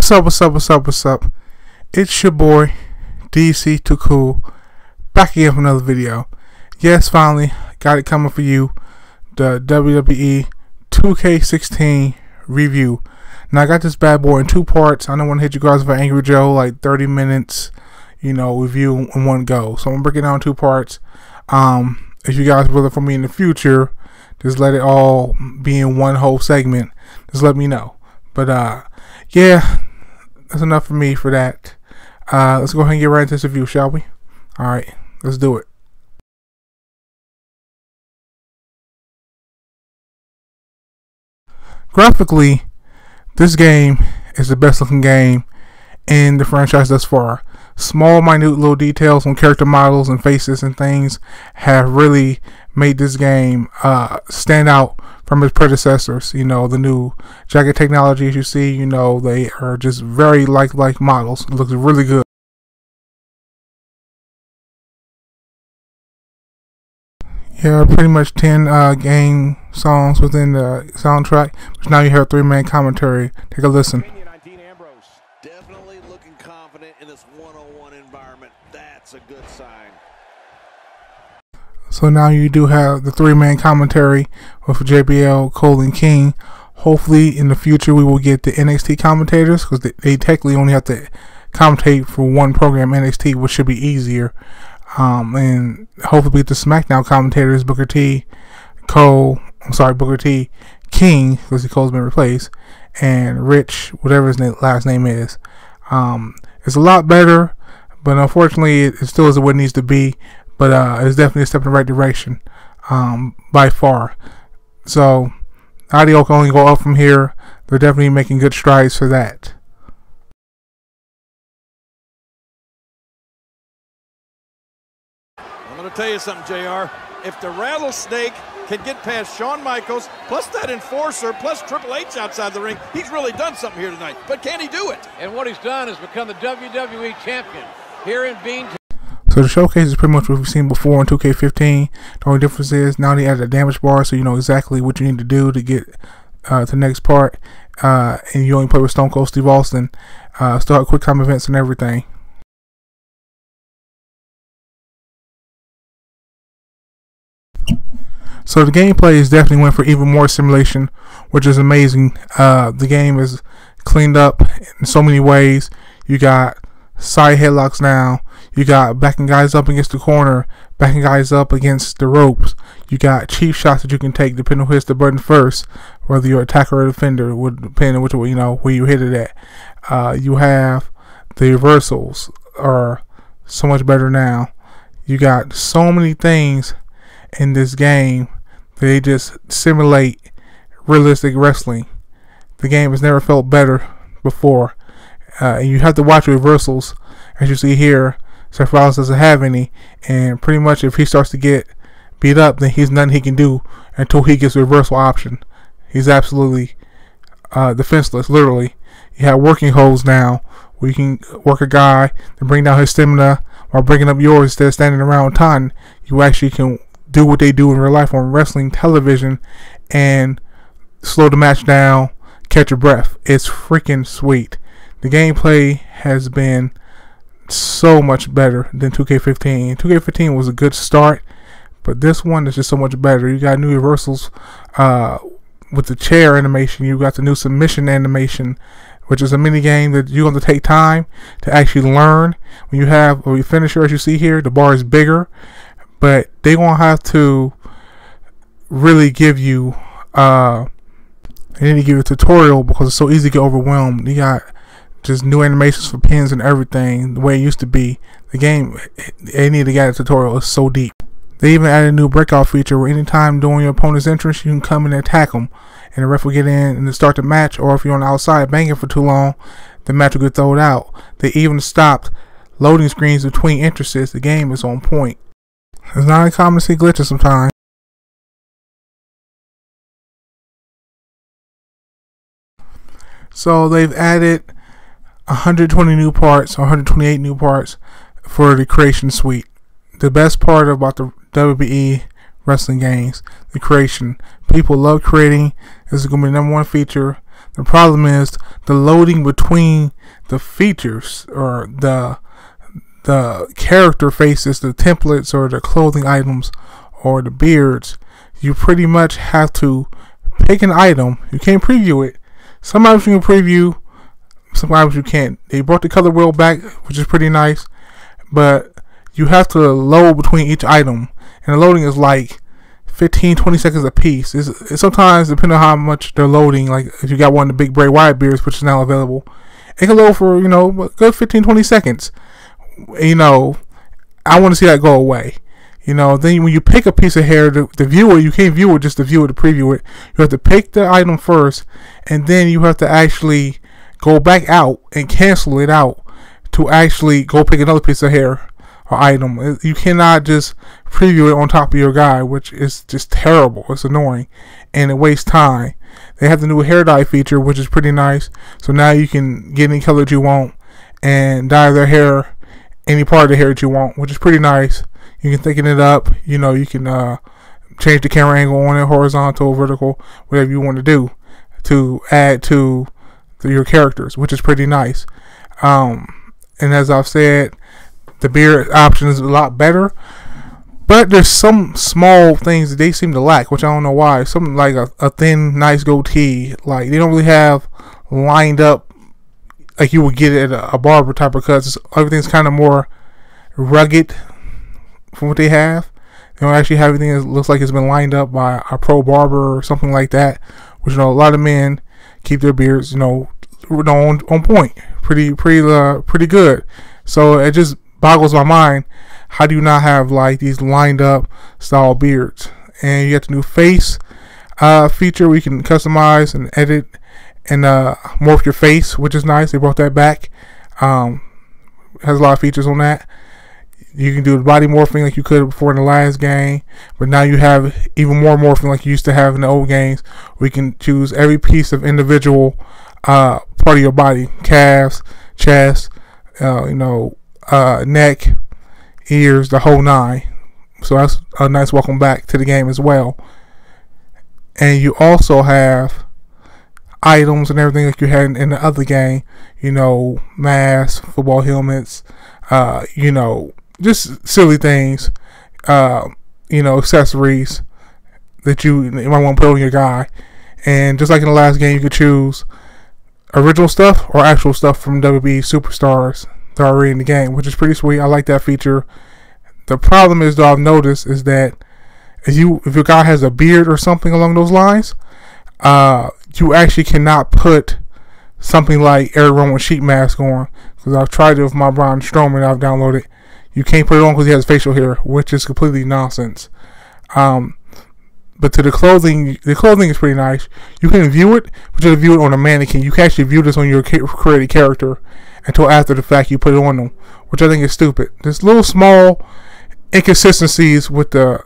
What's up, what's up, what's up, what's up? It's your boy, DC2Cool, back again for another video. Yes, finally, got it coming for you, the WWE2K16 review. Now, I got this bad boy in two parts. I don't want to hit you guys with Angry Joe, like 30 minutes, review in one go. So I'm going to break it down in two parts. If you guys will look for me in the future, just let it all be in one whole segment. Just let me know. But, yeah, that's enough for me for that. Let's go ahead and get right into this review, shall we? Alright, let's do it. Graphically, this game is the best looking game in the franchise thus far. Small, minute little details on character models and faces and things have really made this game stand out from its predecessors. The new jacket technology, as you see, they are just very like models. It looks really good. Yeah, pretty much 10 game songs within the soundtrack. But now you hear a 3-man commentary. Take a listen. Definitely looking confident in this 101 environment. That's a good sign. So now you do have the 3-man commentary with JBL, Cole, and King. Hopefully in the future we will get the NXT commentators, because they technically only have to commentate for one program, NXT, which should be easier. And hopefully get the SmackDown commentators, Booker T, King, because Cole's been replaced, and Rich, whatever his last name is. It's a lot better, but unfortunately it still isn't what it needs to be. But it's definitely a step in the right direction, by far. So audio can only go up from here. They're definitely making good strides for that. I'm going to tell you something, JR. If the Rattlesnake can get past Shawn Michaels, plus that Enforcer, plus Triple H outside the ring, he's really done something here tonight. But can he do it? And what he's done is become the WWE champion here in Bean. So the showcase is pretty much what we've seen before in 2K15. The only difference is now they added a damage bar, so you know exactly what you need to do to get to the next part. And you only play with Stone Cold Steve Austin. Still have quick time events and everything. So the gameplay is definitely went for even more simulation, which is amazing. The game is cleaned up in so many ways. You got side headlocks now. You got backing guys up against the corner, backing guys up against the ropes. You got cheap shots that you can take depending on who hits the button first, whether you're attacker or defender, would depend on which where you hit it at. You have the reversals are so much better now. You got so many things in this game. They just simulate realistic wrestling. The game has never felt better before. And you have to watch reversals, as you see here. Seth Rollins doesn't have any, and pretty much if he starts to get beat up, then he's nothing he can do until he gets a reversal option. He's absolutely defenseless, literally. You have working holds now, where you can work a guy to bring down his stamina while bringing up yours instead of standing around taunting. You actually can do what they do in real life on wrestling television and slow the match down, catch your breath. It's freaking sweet. The gameplay has been so much better than 2K15. 2K15 was a good start, but this one is just so much better. You got new reversals with the chair animation. You got the new submission animation, which is a mini game that you're going to take time to actually learn. When you have a finisher, as you see here, the bar is bigger, but they won't have to really give you they need to give you a tutorial because it's so easy to get overwhelmed. You got just new animations for pins and everything the way it used to be. The game, they need to get a tutorial. It's so deep. They even added a new breakout feature where anytime during your opponent's entrance you can come in and attack them, and the ref will get in and start the match. Or if you're on the outside banging for too long, the match will get thrown out. They even stopped loading screens between entrances. The game is on point. It's not uncommon to see glitches sometimes. So they've added 120 new parts, or 128 new parts for the creation suite. The best part about the WWE wrestling games, the creation. People love creating. This is going to be the #1 feature The problem is the loading between the features or the character faces, the templates or the clothing items or the beards. You pretty much have to pick an item. You can't preview it. Some items you can preview, some items you can't. They brought the color wheel back, which is pretty nice, but you have to load between each item, and the loading is like 15-20 seconds a piece. It's sometimes, depending on how much they're loading, like if you got one of the big Bray Wyatt beards, which is now available, it can load for, a good 15-20 seconds. I want to see that go away. Then when you pick a piece of hair, the viewer, you can't view it just to view it, to preview it. You have to pick the item first, and then you have to actually go back out and cancel it out to actually go pick another piece of hair or item. You cannot just preview it on top of your guy, which is just terrible. It's annoying, and it wastes time. They have the new hair dye feature, which is pretty nice. So now you can get any color that you want and dye their hair, any part of the hair that you want, which is pretty nice. You can thicken it up. You can change the camera angle on it, horizontal, vertical, whatever you want to do to add to your characters, which is pretty nice. And as I've said, the beard option is a lot better, but there's some small things that they seem to lack, which I don't know why. Something like a thin, nice goatee. Like, they don't really have lined up like you would get at a barber type of cuts. Everything's kind of more rugged from what they have. They don't actually have everything that looks like it's been lined up by a pro barber or something like that, which a lot of men keep their beards on point, pretty good. So it just boggles my mind, how do you not have like these lined up style beards? And you got the new face feature where you can customize and edit and morph your face, which is nice. They brought that back. Has a lot of features on that. You can do the body morphing like you could before in the last game, but now you have even more morphing like you used to have in the old games, where you can choose every piece of individual part of your body: calves, chest, neck, ears, the whole nine. So that's a nice welcome back to the game as well. And you also have items and everything like you had in the other game. Masks, football helmets, just silly things, accessories that you might want to put on your guy. And just like in the last game, you could choose original stuff or actual stuff from WWE superstars that are already in the game, which is pretty sweet. I like that feature. The problem is, though, I've noticed is that if your guy has a beard or something along those lines, you actually cannot put something like Eric Rowan sheet mask on, because I've tried it with my Braun Strowman I've downloaded. You can't put it on because he has facial hair, which is completely nonsense. But to the clothing is pretty nice. You can view it, but you have to view it on a mannequin. You can actually view this on your created character until after the fact you put it on them, which I think is stupid. There's little small inconsistencies with the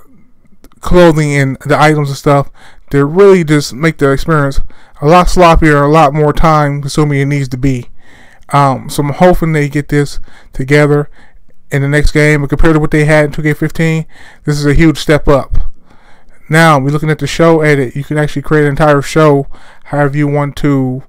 clothing and the items and stuff that really just make the experience a lot sloppier, a lot more time consuming it needs to be. So I'm hoping they get this together in the next game, but compared to what they had in 2K15, this is a huge step up. Now we're looking at the show edit. You can actually create an entire show however you want to